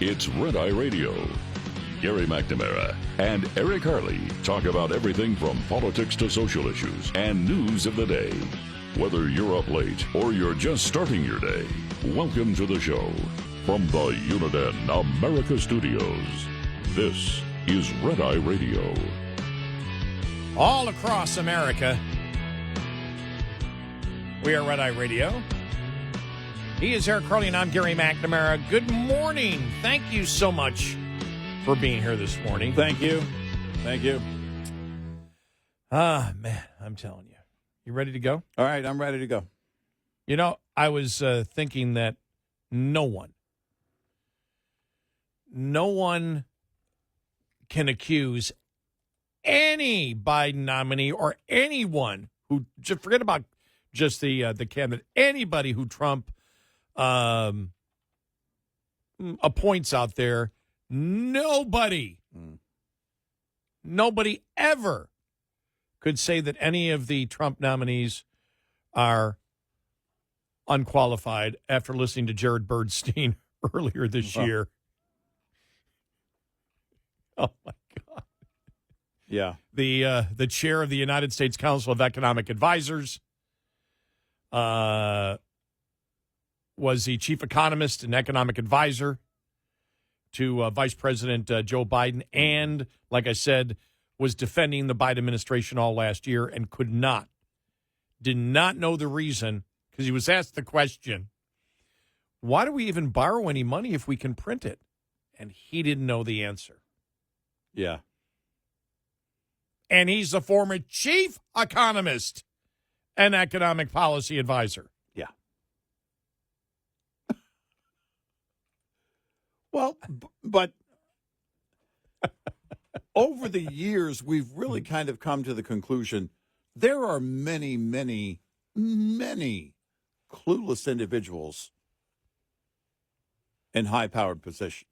It's Red Eye Radio. Gary McNamara and Eric Harley talk about everything from politics to social issues and news of the day. Whether you're up late or you're just starting your day, welcome to the show. From the Uniden America Studios, this is Red Eye Radio. All across America, we are Red Eye Radio. He is Eric Harley, and I'm Gary McNamara. Good morning. Thank you so much for being here this morning. Thank you. Thank you. Man, I'm telling you. You ready to go? All right, I'm ready to go. You know, I was thinking that no one can accuse any Biden nominee or anyone who, just forget about just the candidate, anybody who Trump appoints out there, nobody ever could say that any of the Trump nominees are unqualified after listening to Jared Bernstein earlier this year. Oh, my God. Yeah. The chair of the United States Council of Economic Advisors was the chief economist and economic advisor to Vice President Joe Biden, and, like I said, was defending the Biden administration all last year and did not know the reason, because he was asked the question, why do we even borrow any money if we can print it? And he didn't know the answer. Yeah. And he's the former chief economist and economic policy advisor. Yeah. Well, but over the years, we've really kind of come to the conclusion there are many, many, many clueless individuals in high-powered positions.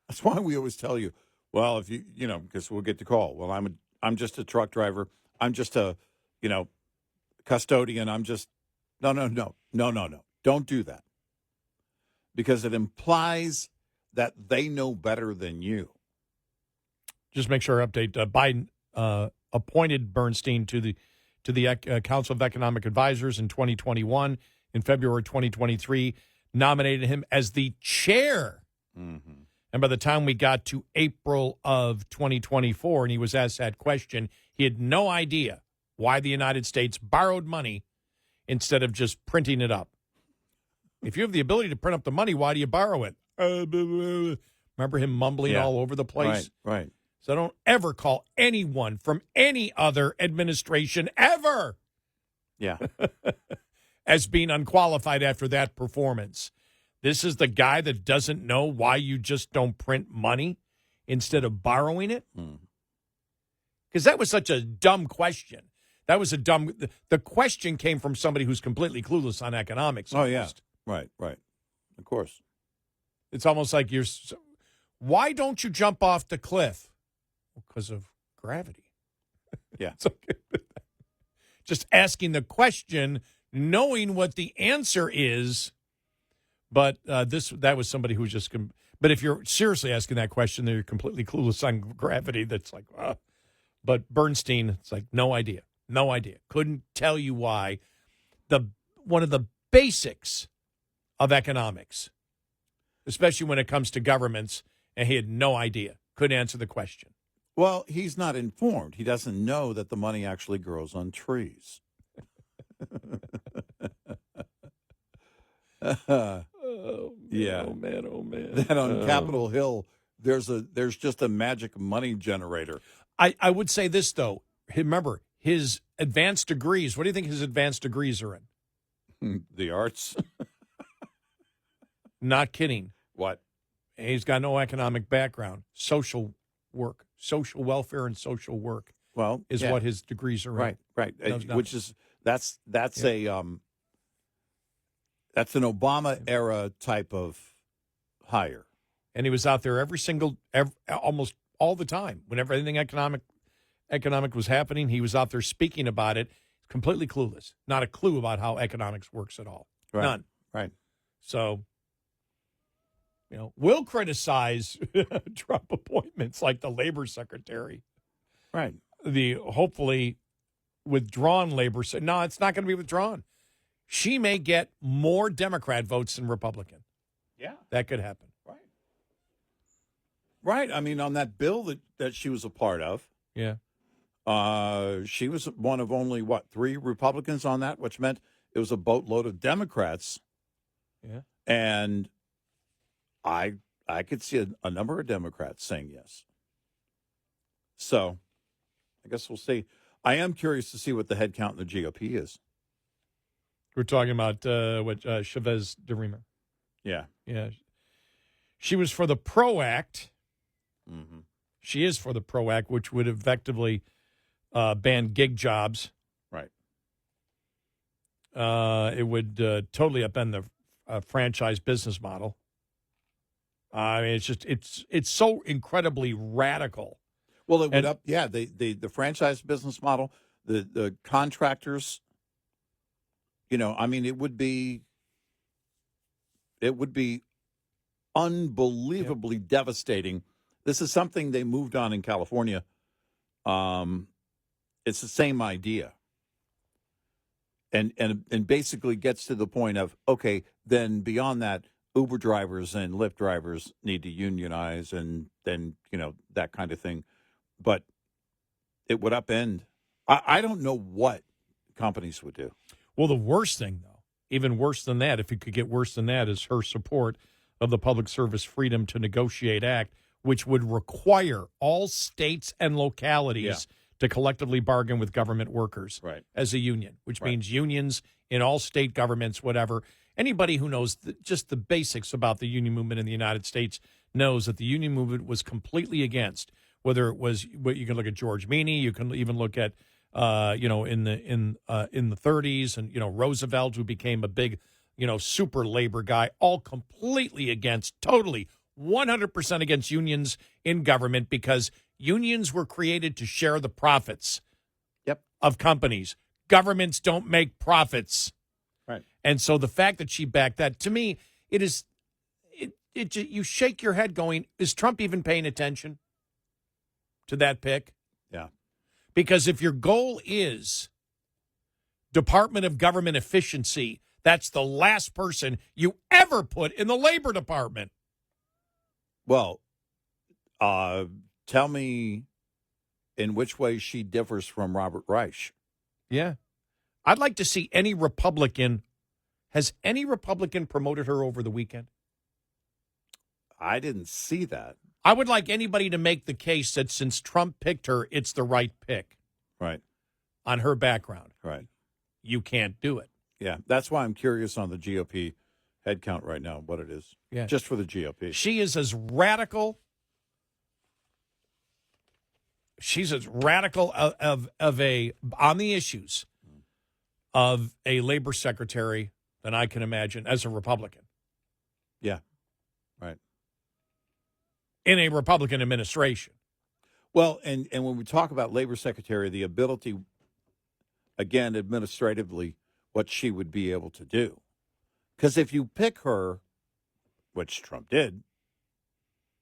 That's why we always tell you, well, if because we'll get the call. Well, I'm just a truck driver. I'm just a, custodian. I'm just, no. Don't do that. Because it implies that they know better than you. Just make sure update. Biden appointed Bernstein to the Council of Economic Advisors in 2021. In February 2023, nominated him as the chair. Mm-hmm. And by the time we got to April of 2024, and he was asked that question, he had no idea why the United States borrowed money instead of just printing it up. If you have the ability to print up the money, why do you borrow it? Remember him mumbling all over the place? Right. So don't ever call anyone from any other administration ever as being unqualified after that performance. This is the guy that doesn't know why you just don't print money instead of borrowing it? Because that was such a dumb question. The question came from somebody who's completely clueless on economics. Oh, yeah. Right. Of course. It's almost like why don't you jump off the cliff? Because of gravity. Yeah. Just asking the question, knowing what the answer is. But that was somebody who was just. But if you're seriously asking that question, then you're completely clueless on gravity. That's like, But Bernstein, it's like no idea. Couldn't tell you why. One of the basics of economics, especially when it comes to governments, and he had no idea. Couldn't answer the question. Well, he's not informed. He doesn't know that the money actually grows on trees. Yeah. Oh man. Then on Capitol Hill, there's just a magic money generator. I would say this, though. Remember, his advanced degrees, what do you think his advanced degrees are in? The arts. Not kidding. What? He's got no economic background. Social work, social welfare and social work. Well, is what his degrees are in. Right. Which is that's an Obama era type of hire. And he was out there almost all the time. Whenever anything economic was happening, he was out there speaking about it, completely clueless. Not a clue about how economics works at all. Right. None. Right. So will criticize Trump appointments like the labor secretary, Right. the hopefully withdrawn labor. No, it's not going to be withdrawn. She may get more Democrat votes than Republican. Yeah. That could happen. Right. Right. I mean, on that bill that she was a part of, Yeah. she was one of only, 3 Republicans on that, which meant it was a boatload of Democrats. Yeah. And I could see a number of Democrats saying yes. So I guess we'll see. I am curious to see what the head count in the GOP is. We're talking about Chavez DeRemer. Yeah. Yeah. She was for the PRO Act. Mm-hmm. She is for the PRO Act, which would effectively ban gig jobs. Right. It would totally upend the franchise business model. I mean, it's so incredibly radical. Well, it would the franchise business model, the contractors. I mean, it would be unbelievably devastating. This is something they moved on in California. It's the same idea. And basically gets to the point of, okay, then beyond that, Uber drivers and Lyft drivers need to unionize and then, that kind of thing. But it would upend. I don't know what companies would do. Well, the worst thing, though, even worse than that, if it could get worse than that, is her support of the Public Service Freedom to Negotiate Act, which would require all states and localities to collectively bargain with government workers as a union, which means unions in all state governments, whatever. Anybody who knows just the basics about the union movement in the United States knows that the union movement was completely against, whether it was, you can look at George Meany, you can even look at, in the 30s, and, Roosevelt, who became a big, super labor guy, all completely against, totally 100% against unions in government, because unions were created to share the profits of companies. Governments don't make profits. Right. And so the fact that she backed that, to me, you shake your head going, is Trump even paying attention to that pick? Yeah. Because if your goal is Department of Government Efficiency, that's the last person you ever put in the Labor Department. Well, tell me in which way she differs from Robert Reich. Yeah. I'd like to see any Republican. Has any Republican promoted her over the weekend? I didn't see that. I would like anybody to make the case that since Trump picked her, it's the right pick. Right. On her background. Right. You can't do it. Yeah. That's why I'm curious on the GOP head count right now, what it is. Yeah. Just for the GOP. She is as radical. She's as radical on the issues of a labor secretary than I can imagine as a Republican. Yeah. Right. In a Republican administration. Well, and when we talk about labor secretary, the ability, again, administratively, what she would be able to do. Because if you pick her, which Trump did,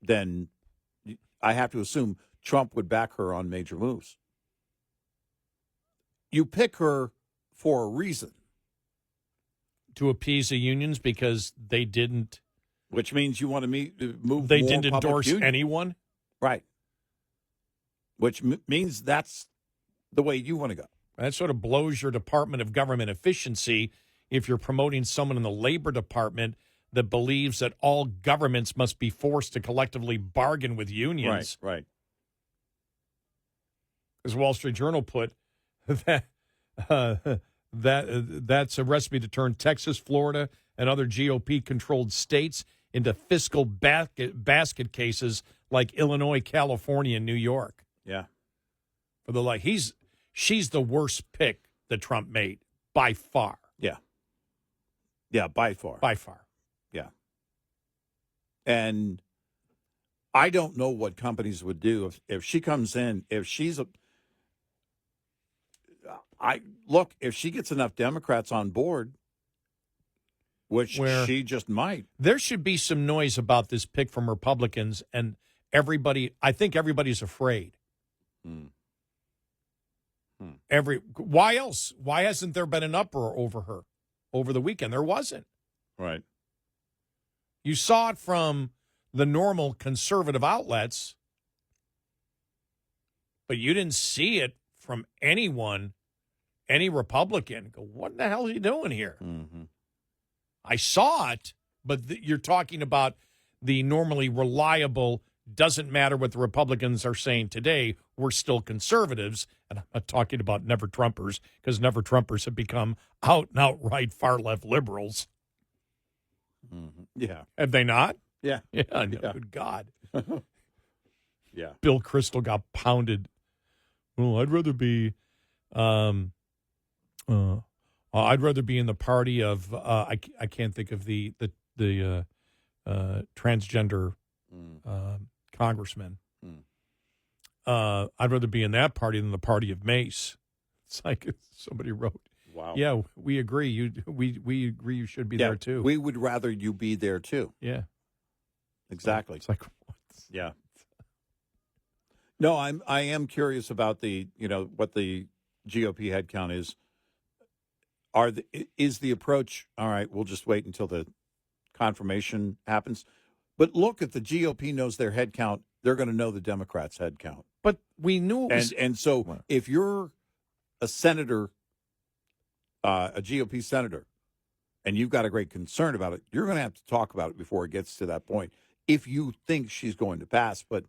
then I have to assume Trump would back her on major moves. You pick her for a reason. To appease the unions because they didn't. Which means you want to move. They didn't endorse anyone. Right. Which means that's the way you want to go. That sort of blows your Department of Government Efficiency if you're promoting someone in the Labor Department that believes that all governments must be forced to collectively bargain with unions. Right. As Wall Street Journal put, that's a recipe to turn Texas, Florida, and other GOP-controlled states into fiscal basket cases like Illinois, California, and New York. Yeah. For she's the worst pick that Trump made by far. Yeah. Yeah, by far. By far. Yeah. And I don't know what companies would do if she comes in, if she gets enough Democrats on board, Which where she just might. there should be some noise about this pick from Republicans, and I think everybody's afraid. Why else? Why hasn't there been an uproar over her over the weekend? There wasn't. Right. You saw it from the normal conservative outlets, but you didn't see it from anyone, any Republican. Go, what the hell are you doing here? Mm-hmm. I saw it, but you're talking about the normally reliable, doesn't matter what the Republicans are saying today, we're still conservatives. And I'm not talking about never-Trumpers, because never-Trumpers have become out-and-outright far-left liberals. Mm-hmm. Yeah. Have they not? Yeah. Yeah, no, good God. Yeah. Bill Kristol got pounded. Well, I'd rather be in the party of I can't think of the transgender congressman. I'd rather be in that party than the party of Mace. It's like somebody wrote. Wow. Yeah, we agree. We agree you should be there too. We would rather you be there too. Yeah. Exactly. It's like what? Yeah. No, I am curious about what the GOP headcount is. Is the approach, all right, we'll just wait until the confirmation happens. But look, if the GOP knows their headcount, they're going to know the Democrats' headcount. But we knew it was. And so if you're a senator, a GOP senator, and you've got a great concern about it, you're going to have to talk about it before it gets to that point if you think she's going to pass. But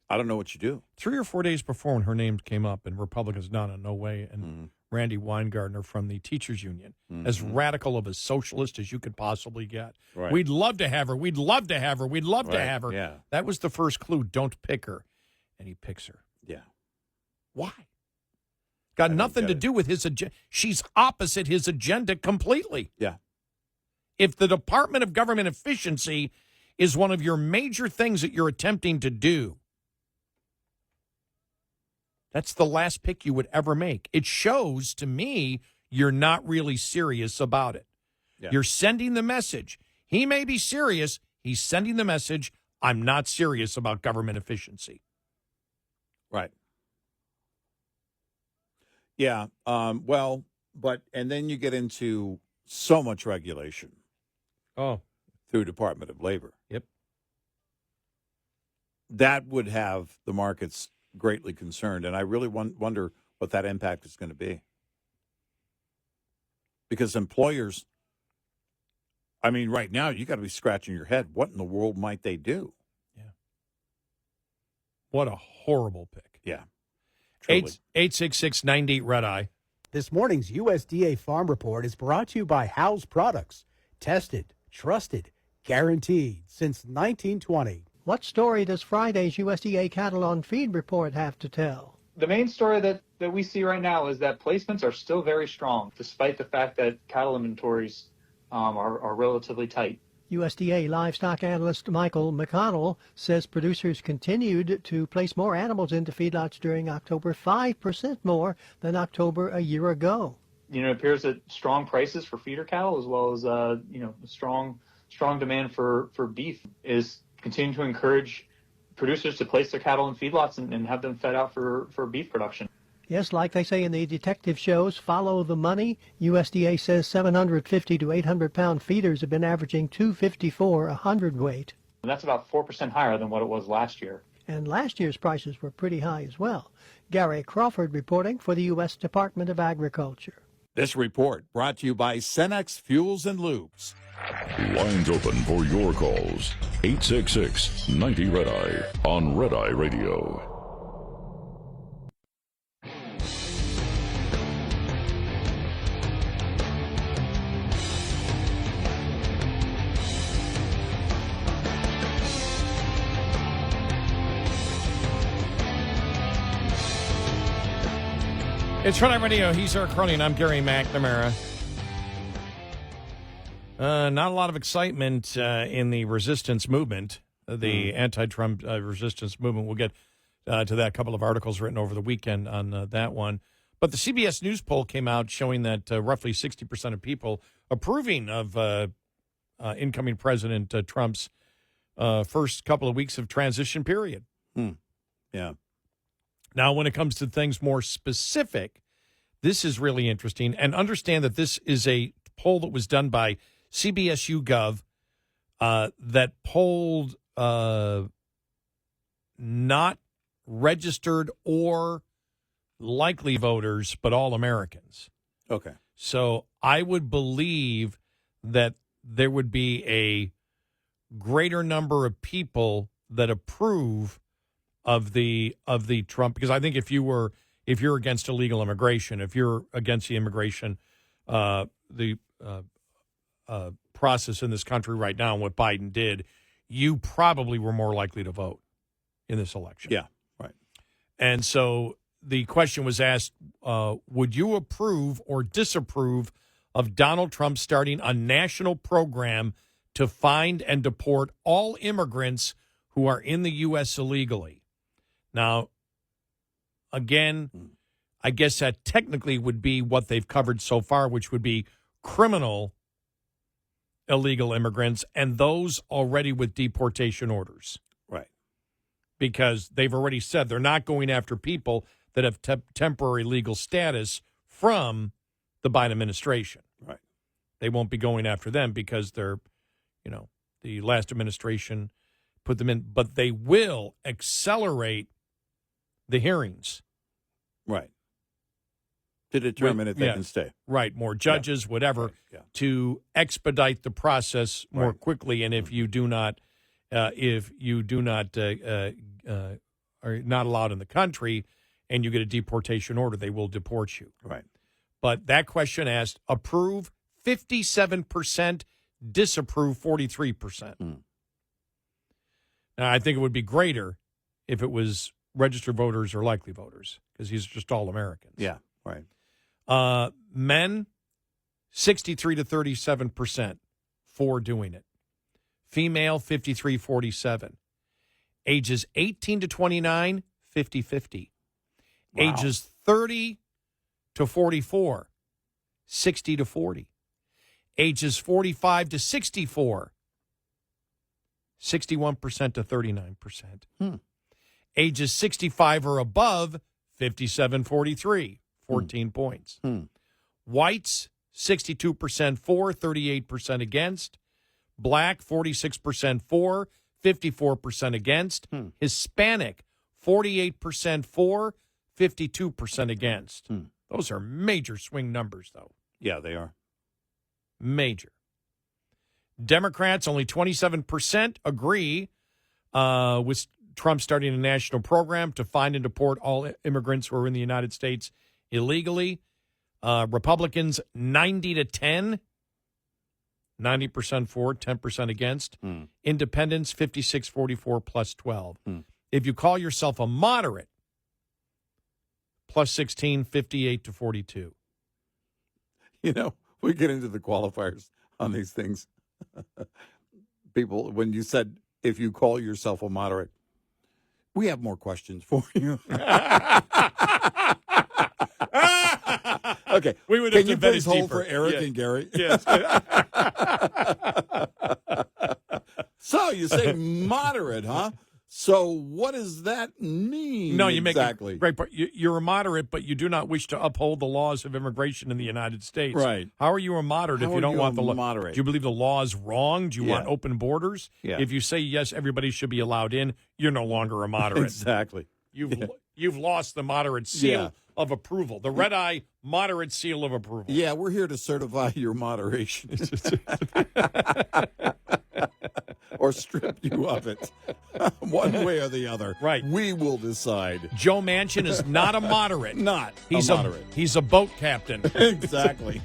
I don't know what you do. 3 or 4 days before when her name came up, and Republicans, no way, and Randy Weingartner from the teachers union, as radical of a socialist as you could possibly get. Right. We'd love to have her. We'd love to have her. We'd love to have her. Yeah. That was the first clue. Don't pick her. And he picks her. Yeah. Why? Got nothing to do with his agenda. She's opposite his agenda completely. Yeah. If the Department of Government Efficiency is one of your major things that you're attempting to do, that's the last pick you would ever make. It shows to me you're not really serious about it. Yeah. You're sending the message. He may be serious. He's sending the message, I'm not serious about government efficiency. Right. Yeah. And then you get into so much regulation. Oh. Through Department of Labor. Yep. That would have the markets greatly concerned, and I really wonder what that impact is going to be. Because employers, right now, you got to be scratching your head. What in the world might they do? Yeah. What a horrible pick. Yeah. 866-98-RED-EYE. This morning's USDA Farm Report is brought to you by House Products. Tested, trusted, guaranteed since 1920. What story does Friday's USDA Cattle on Feed report have to tell? The main story that we see right now is that placements are still very strong, despite the fact that cattle inventories are relatively tight. USDA livestock analyst Michael McConnell says producers continued to place more animals into feedlots during October, 5% more than October a year ago. It appears that strong prices for feeder cattle, as well as strong demand for beef, is continuing to encourage producers to place their cattle in feedlots and have them fed out for beef production. Yes, like they say in the detective shows, follow the money. USDA says 750 to 800-pound feeders have been averaging $254 a hundredweight. And that's about 4% higher than what it was last year. And last year's prices were pretty high as well. Gary Crawford reporting for the U.S. Department of Agriculture. This report brought to you by Cenex Fuels and Lubes. Lines open for your calls. 866-90-RED-EYE on Red Eye Radio. It's Red Eye Radio. He's Eric Harley, and I'm Gary McNamara. Not a lot of excitement in the resistance movement, the anti-Trump resistance movement. We'll get to that. A couple of articles written over the weekend on that one. But the CBS News poll came out showing that roughly 60% of people approving of incoming President Trump's first couple of weeks of transition period. Yeah. Now, when it comes to things more specific, this is really interesting. And understand that this is a poll that was done by CBS YouGov that polled not registered or likely voters, but all Americans. Okay. So I would believe that there would be a greater number of people that approve of the Trump, because I think if you're against illegal immigration, if you're against the immigration process in this country right now and what Biden did, you probably were more likely to vote in this election. Yeah, right. And so the question was asked, would you approve or disapprove of Donald Trump starting a national program to find and deport all immigrants who are in the U.S. illegally? Now, again, I guess that technically would be what they've covered so far, which would be criminal illegal immigrants and those already with deportation orders. Right. Because they've already said they're not going after people that have temporary legal status from the Biden administration. Right. They won't be going after them because they're, the last administration put them in. But they will accelerate the hearings. Right. To determine if they can stay. Right. More judges, whatever, to expedite the process more quickly. And if you do not, are not allowed in the country and you get a deportation order, they will deport you. Right. But that question asked, approve 57%, disapprove 43%. Now, I think it would be greater if it was registered voters or likely voters, because these are just all Americans. Yeah, right. Men, 63 to 37% for doing it. Female, 53-47. Ages 18 to 29, 50-50. Wow. Ages 30 to 44, 60 to 40. Ages 45 to 64, 61% to 39%. Ages 65 or above, 57-43, 14 points. Whites, 62% for, 38% against. Black, 46% for, 54% against. Hispanic, 48% for, 52% against. Those are major swing numbers, though. Yeah, they are. Major. Democrats, only 27% agree with Trump starting a national program to find and deport all immigrants who are in the United States illegally. Republicans, 90 to 10. 90% for, 10% against. Independents, 56-44 plus 12. If you call yourself a moderate, plus 16, 58 to 42. We get into the qualifiers on these things. People, when you said, if you call yourself a moderate, we have more questions for you. Okay. We would Can have you to bet please it hold deeper. for Eric Yes. and Gary? Yes. So you say moderate, huh? So what does that mean? No, you make exactly. a great point. You're a moderate, but you do not wish to uphold the laws of immigration in the United States. Right. How are you a moderate How if you are don't you want a the law? moderate? Do you believe the law is wrong? Do you want open borders? Yeah. If you say yes, everybody should be allowed in, you're no longer a moderate. Exactly. You've lost the moderate seal of approval, the red eye moderate seal of approval. Yeah, we're here to certify your moderation. Or strip you of it. One way or the other. Right. We will decide. Joe Manchin is not a moderate. He's a moderate. He's a boat captain. Exactly.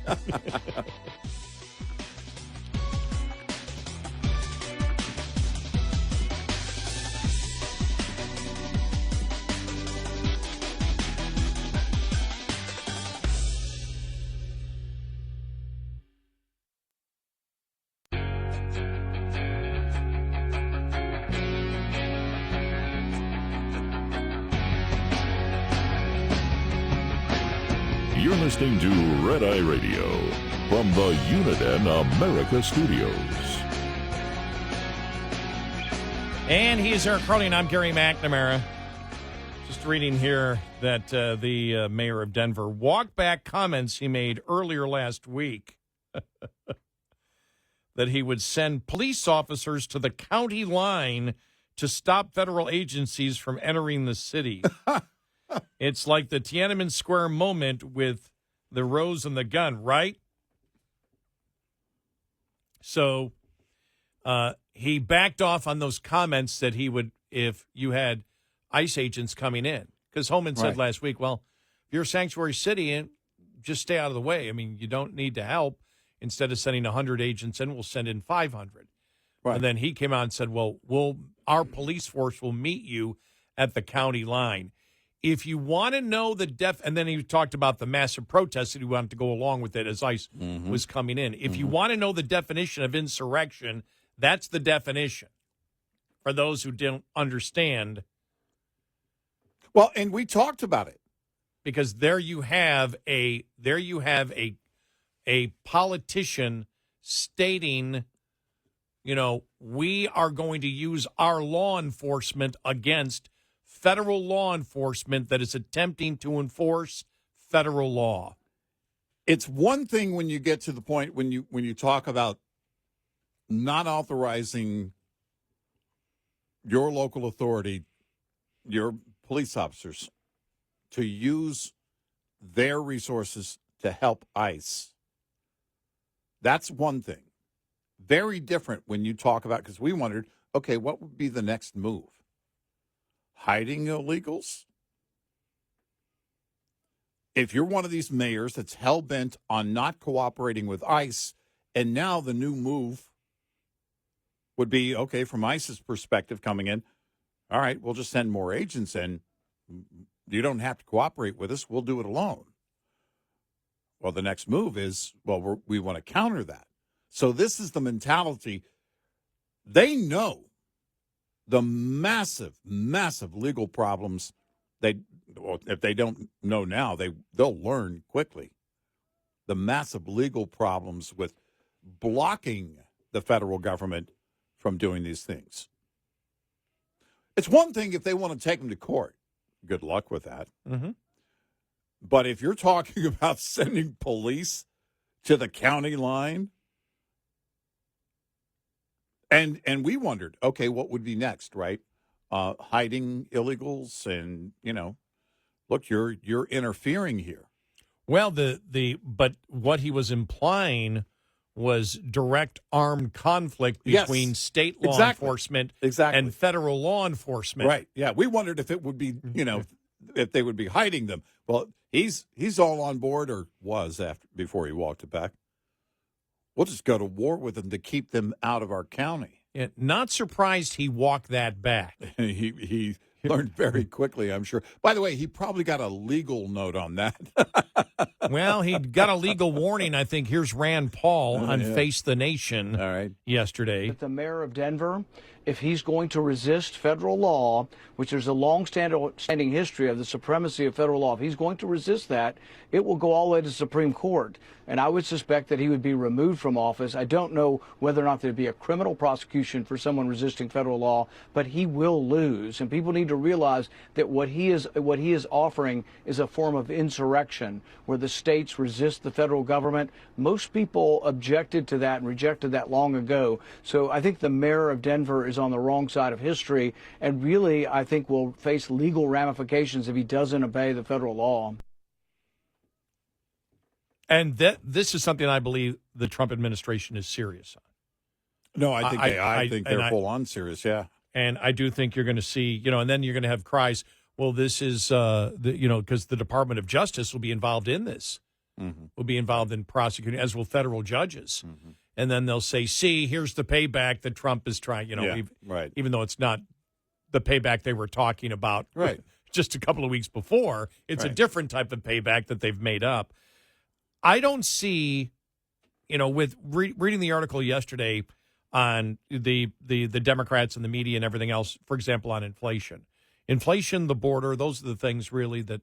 You're listening to Red Eye Radio from the Uniden America Studios. And he's Eric Harley, and I'm Gary McNamara. Just reading here that the mayor of Denver walked back comments he made earlier last week that he would send police officers to the county line to stop federal agencies from entering the city. It's like the Tiananmen Square moment with the rose and the gun, right? So he backed off on those comments that he would if you had ICE agents coming in. Because Homan said last week, well, if you're a sanctuary city, just stay out of the way. I mean, you don't need to help. Instead of sending 100 agents in, we'll send in 500. Right. And then he came out and said, well, our police force will meet you at the county line. If you want to know and then he talked about the massive protests that he wanted to go along with it as ICE was coming in. If you want to know the definition of insurrection, that's the definition for those who don't understand. Well, and we talked about it. Because there you have a politician stating, we are going to use our law enforcement against federal law enforcement that is attempting to enforce federal law. It's one thing when you get to the point when you talk about not authorizing your local authority, your police officers, to use their resources to help ICE. That's one thing. Very different when you talk about, because we wondered, okay, what would be the next move? Hiding illegals? If you're one of these mayors that's hell-bent on not cooperating with ICE, and now the new move would be, okay, from ICE's perspective coming in, all right, we'll just send more agents in. You don't have to cooperate with us. We'll do it alone. Well, the next move is, we want to counter that. So this is the mentality. They know the massive, massive legal problems. If they don't know now, they'll learn quickly. The massive legal problems with blocking the federal government from doing these things. It's one thing if they want to take them to court. Good luck with that. Mm-hmm. But if you're talking about sending police to the county line, and we wondered, okay, what would be next, right? Hiding illegals, and look, you're interfering here. Well, but what he was implying was direct armed conflict between state law enforcement and federal law enforcement. Right. Yeah. We wondered if it would be, if they would be hiding them. Well, he's all on board, or was before he walked it back. We'll just go to war with them to keep them out of our county. Yeah, not surprised he walked that back. He learned very quickly, I'm sure. By the way, he probably got a legal note on that. Well, he got a legal warning. I think here's Rand Paul on Face the Nation yesterday. The mayor of Denver, if he's going to resist federal law, which there's a long-standing history of the supremacy of federal law, if he's going to resist that, it will go all the way to the Supreme Court. And I would suspect that he would be removed from office. I don't know whether or not there'd be a criminal prosecution for someone resisting federal law, but he will lose. And people need to realize that what he is offering is a form of insurrection, where the states resist the federal government. Most people objected to that and rejected that long ago. So I think the mayor of Denver is on the wrong side of history, and really I think will face legal ramifications if he doesn't obey the federal law. And this is something I believe the Trump administration is serious on. No, I think they're full on serious, yeah. And I do think you're going to see, and then you're going to have cries, well, this is, because the Department of Justice will be involved in this, will be involved in prosecuting, as will federal judges. Mm-hmm. And then they'll say, see, here's the payback that Trump is trying, even though it's not the payback they were talking about just a couple of weeks before. It's a different type of payback that they've made up. I don't see, with reading the article yesterday on the Democrats and the media and everything else, for example, on inflation, the border, those are the things really that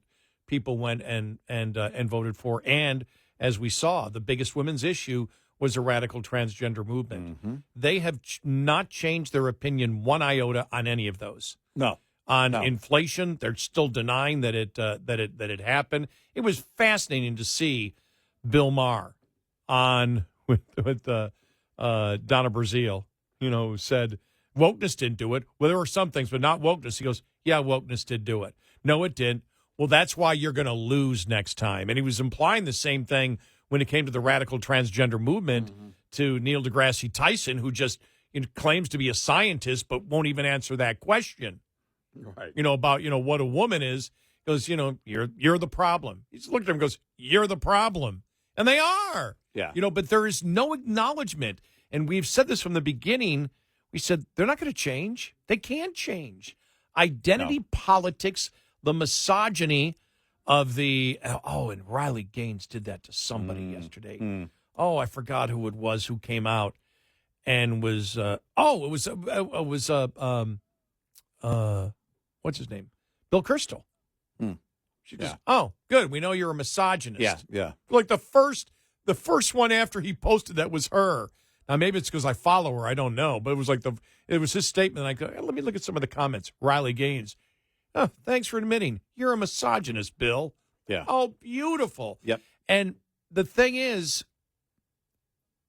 people went and voted for. And as we saw, the biggest women's issue was a radical transgender movement. Mm-hmm. They have not changed their opinion one iota on any of those. No. On No. inflation, they're still denying that it happened. It was fascinating to see Bill Maher on with Donna Brazile, who said wokeness didn't do it. Well, there were some things, but not wokeness. He goes, yeah, wokeness did do it. No, it didn't. Well, that's why you're going to lose next time. And he was implying the same thing when it came to the radical transgender movement to Neil deGrasse Tyson, who just claims to be a scientist but won't even answer that question. Right. About what a woman is. He goes, you're the problem. He just looked at him and goes, you're the problem. And they are. Yeah. But there is no acknowledgement. And we've said this from the beginning. We said they're not going to change. They can't change. Identity politics, the misogyny of the and Riley Gaines did that to somebody yesterday. I forgot who it was who came out and was what's his name? Bill Kirstall. She goes, good. We know you're a misogynist. Yeah, yeah. Like the first one after he posted that was her. Now maybe it's because I follow her. I don't know, but it was it was his statement. I go, let me look at some of the comments. Riley Gaines. Oh, thanks for admitting you're a misogynist, Bill. Yeah. Oh, beautiful. Yep. And the thing is,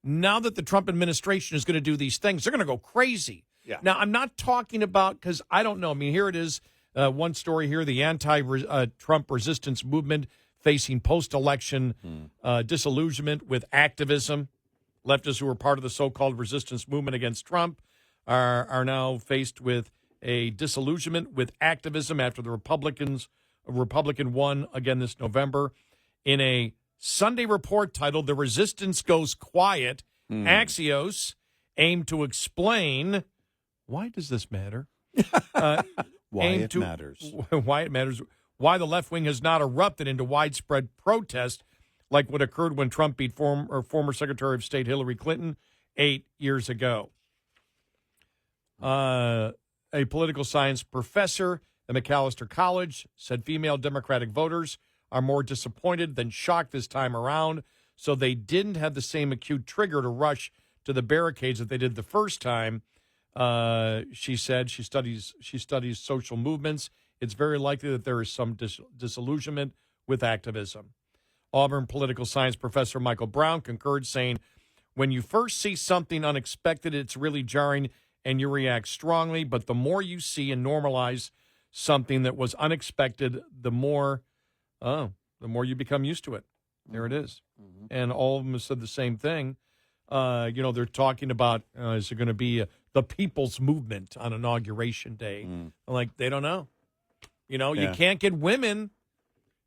now that the Trump administration is going to do these things, they're going to go crazy. Yeah. Now, I'm not talking about, because I don't know. I mean, here it is. One story here, the anti-Trump resistance movement facing post-election disillusionment with activism. Leftists who were part of the so-called resistance movement against Trump are now faced with a disillusionment with activism after the Republican won again this November. In a Sunday report titled "The Resistance Goes Quiet," Axios aimed to explain why does this matter? Why it matters. Why it matters. Why the left wing has not erupted into widespread protest like what occurred when Trump beat former Secretary of State Hillary Clinton 8 years ago. A political science professor at Macalester College said female Democratic voters are more disappointed than shocked this time around, so they didn't have the same acute trigger to rush to the barricades that they did the first time. She said she studies social movements. It's very likely that there is some disillusionment with activism. Auburn political science professor Michael Brown concurred, saying, when you first see something unexpected, it's really jarring and you react strongly. But the more you see and normalize something that was unexpected, the more you become used to it. There it is. Mm-hmm. And all of them have said the same thing. They're talking about, is there going to be the people's movement on Inauguration Day? Like, they don't know. You can't get women,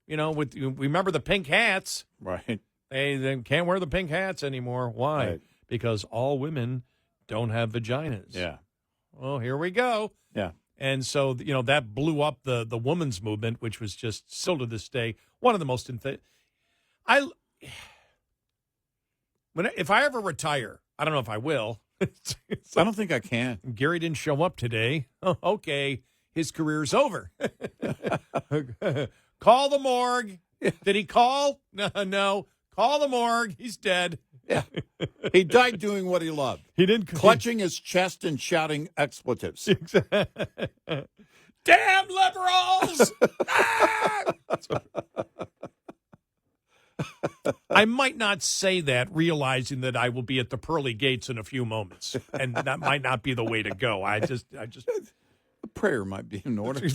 remember the pink hats. Right. They can't wear the pink hats anymore. Why? Right. Because all women don't have vaginas. Yeah. Well, here we go. Yeah. And so, that blew up the women's movement, which was just still to this day one of the most if I ever retire, I don't know if I will. I don't think I can. Gary didn't show up today. Oh, okay, his career's over. Call the morgue. Did he call? No. Call the morgue. He's dead. Yeah. He died doing what he loved. He didn't clutching his chest and shouting expletives. Damn liberals! I might not say that, realizing that I will be at the pearly gates in a few moments, and that might not be the way to go. I just a prayer might be in order.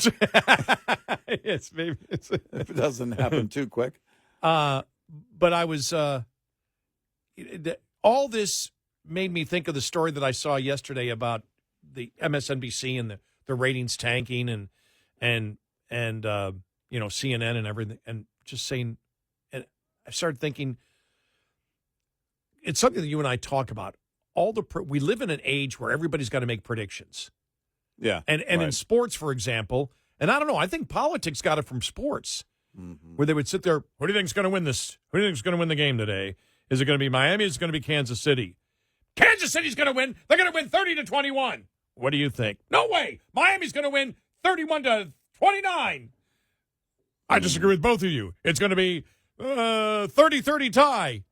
Yes, maybe if it doesn't happen too quick. But I was all this made me think of the story that I saw yesterday about the MSNBC and the ratings tanking and CNN and everything, and just saying. I started thinking, it's something that you and I talk about. We live in an age where everybody's got to make predictions. Yeah. And right. in sports, for example, and I don't know, I think politics got it from sports, where they would sit there, who do you think's going to win this? Who do you think's going to win the game today? Is it going to be Miami? Is it going to be Kansas City? Kansas City's going to win. They're going to win 30-21. What do you think? No way. Miami's going to win 31-29. I disagree with both of you. It's going to be 30-30 tie.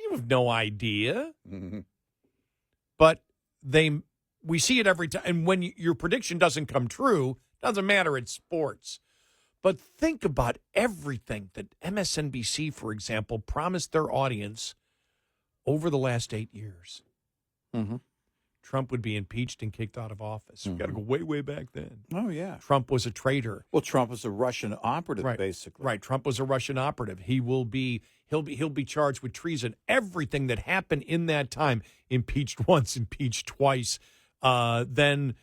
You have no idea. Mm-hmm. But we see it every time. And when your prediction doesn't come true, doesn't matter. It's sports. But think about everything that MSNBC, for example, promised their audience over the last 8 years. Mm-hmm. Trump would be impeached and kicked out of office. We've got to go way, way back then. Oh, yeah. Trump was a traitor. Well, Trump was a Russian operative, Right. basically. Right. Trump was a Russian operative. He'll be charged with treason. Everything that happened in that time, impeached once, impeached twice. Then,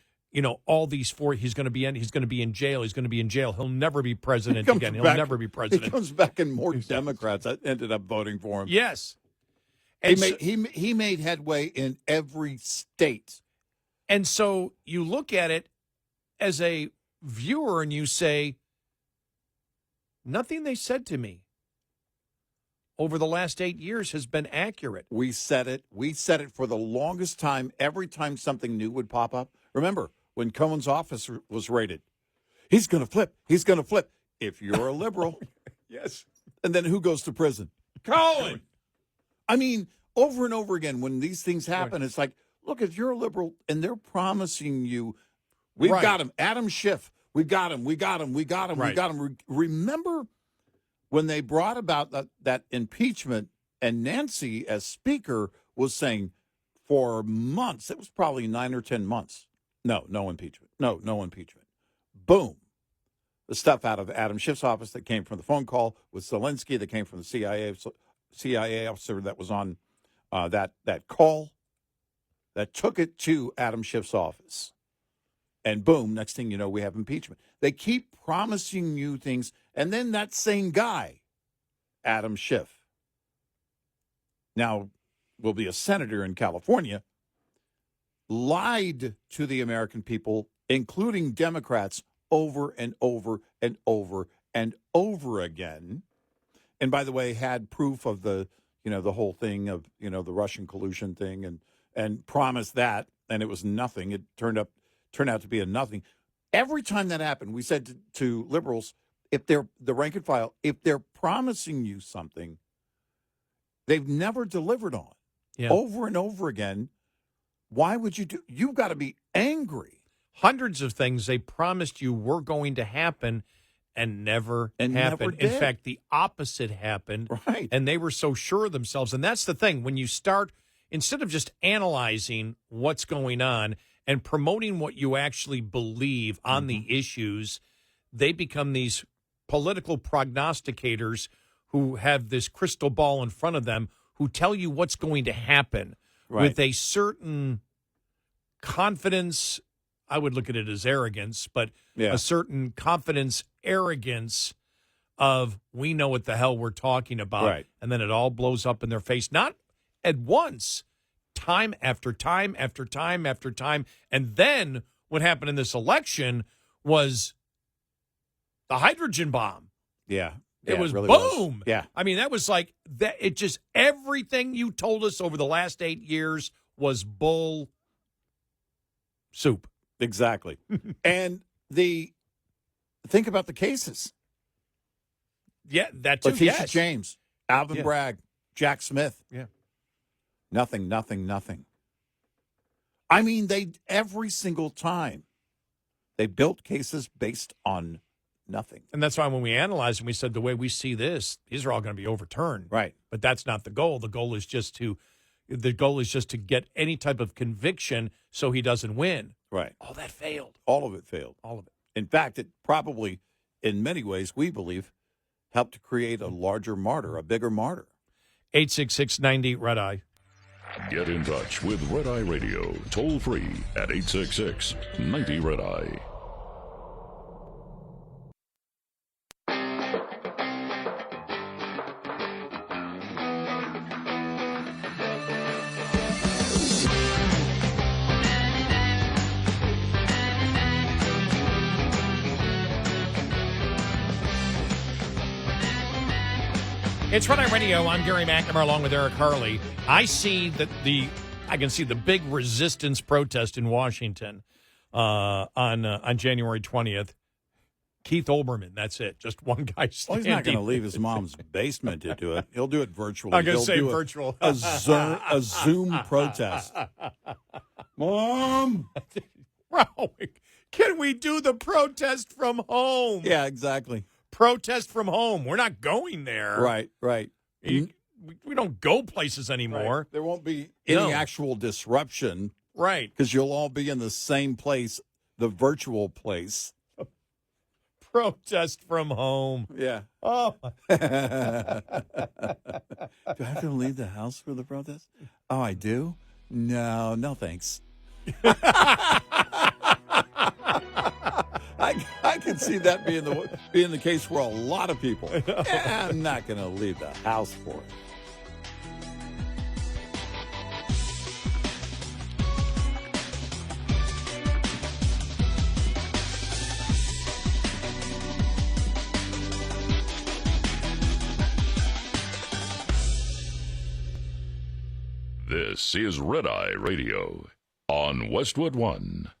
all these four, he's going to be in jail. He's going to be in jail. He'll never be president again. He'll never be president. He comes back and more Democrats ended up voting for him. Yes. He made headway in every state. And so you look at it as a viewer and you say, nothing they said to me over the last 8 years has been accurate. We said it. We said it for the longest time. Every time something new would pop up. Remember, when Cohen's office was raided, he's going to flip. He's going to flip. If you're a liberal. Yes. And then who goes to prison? Cohen. I mean, over and over again, when these things happen, It's like, look, if you're a liberal and they're promising you, we've got him. Adam Schiff, we got him. Remember when they brought about that impeachment and Nancy as speaker was saying for months, it was probably 9 or 10 months. No impeachment. No impeachment. Boom. The stuff out of Adam Schiff's office that came from the phone call with Zelensky, that came from the CIA officer that was on that call, that took it to Adam Schiff's office. And boom, next thing you know, we have impeachment. They keep promising you things, and then that same guy, Adam Schiff, now will be a senator in California, lied to the American people, including Democrats, over and over and over and over again. And by the way, had proof of the whole thing of, the Russian collusion thing and promised that, and it was nothing. It turned out to be a nothing. Every time that happened, we said to liberals, if they're the rank and file, if they're promising you something, they've never delivered on. Yeah. Over and over again. Why would you do? You've got to be angry. Hundreds of things they promised you were going to happen and never happened. Never did. In fact, the opposite happened. Right. And they were so sure of themselves. And that's the thing. When you start, instead of just analyzing what's going on and promoting what you actually believe on the issues, they become these political prognosticators who have this crystal ball in front of them who tell you what's going to happen with a certain confidence. I would look at it as arrogance, but a certain confidence, arrogance of we know what the hell we're talking about. Right. And then it all blows up in their face, not at once, time after time after time after time. And then what happened in this election was the hydrogen bomb. Yeah. It was really boom. Was. Yeah. I mean, that was like that. It just everything you told us over the last 8 years was bull soup. Exactly. And think about the cases. Yeah, that too. Letitia James, Alvin Bragg, Jack Smith. Yeah. Nothing. I mean, every single time they built cases based on nothing. And that's why when we analyzed and we said the way we see this, these are all going to be overturned. Right. But that's not the goal. The goal is just to get any type of conviction so he doesn't win. Right. All that failed. All of it failed. All of it. In fact, it probably, in many ways, we believe, helped to create a larger martyr, a bigger martyr. 866-90-RED-EYE. Get in touch with Red Eye Radio, toll free at 866-90-RED-EYE. It's Red Eye Radio. I'm Gary McNamara along with Eric Harley. I can see the big resistance protest in Washington on January 20th. Keith Olbermann. That's it. Just one guy Well, standing. he's not going to leave his mom's basement to do it. He'll do it virtually. I'm going to He'll say do virtual. a Zoom protest. Mom! Can we do the protest from home? Yeah, exactly. Protest from home. We're not going there. Right. We don't go places anymore. Right. There won't be any No. actual disruption. Right. Because you'll all be in the same place, the virtual place. Protest from home. Yeah. Oh. Do I have to leave the house for the protest? Oh, I do? No, thanks. I can see that being the case for a lot of people. Yeah, I'm not going to leave the house for it. This is Red Eye Radio on Westwood One.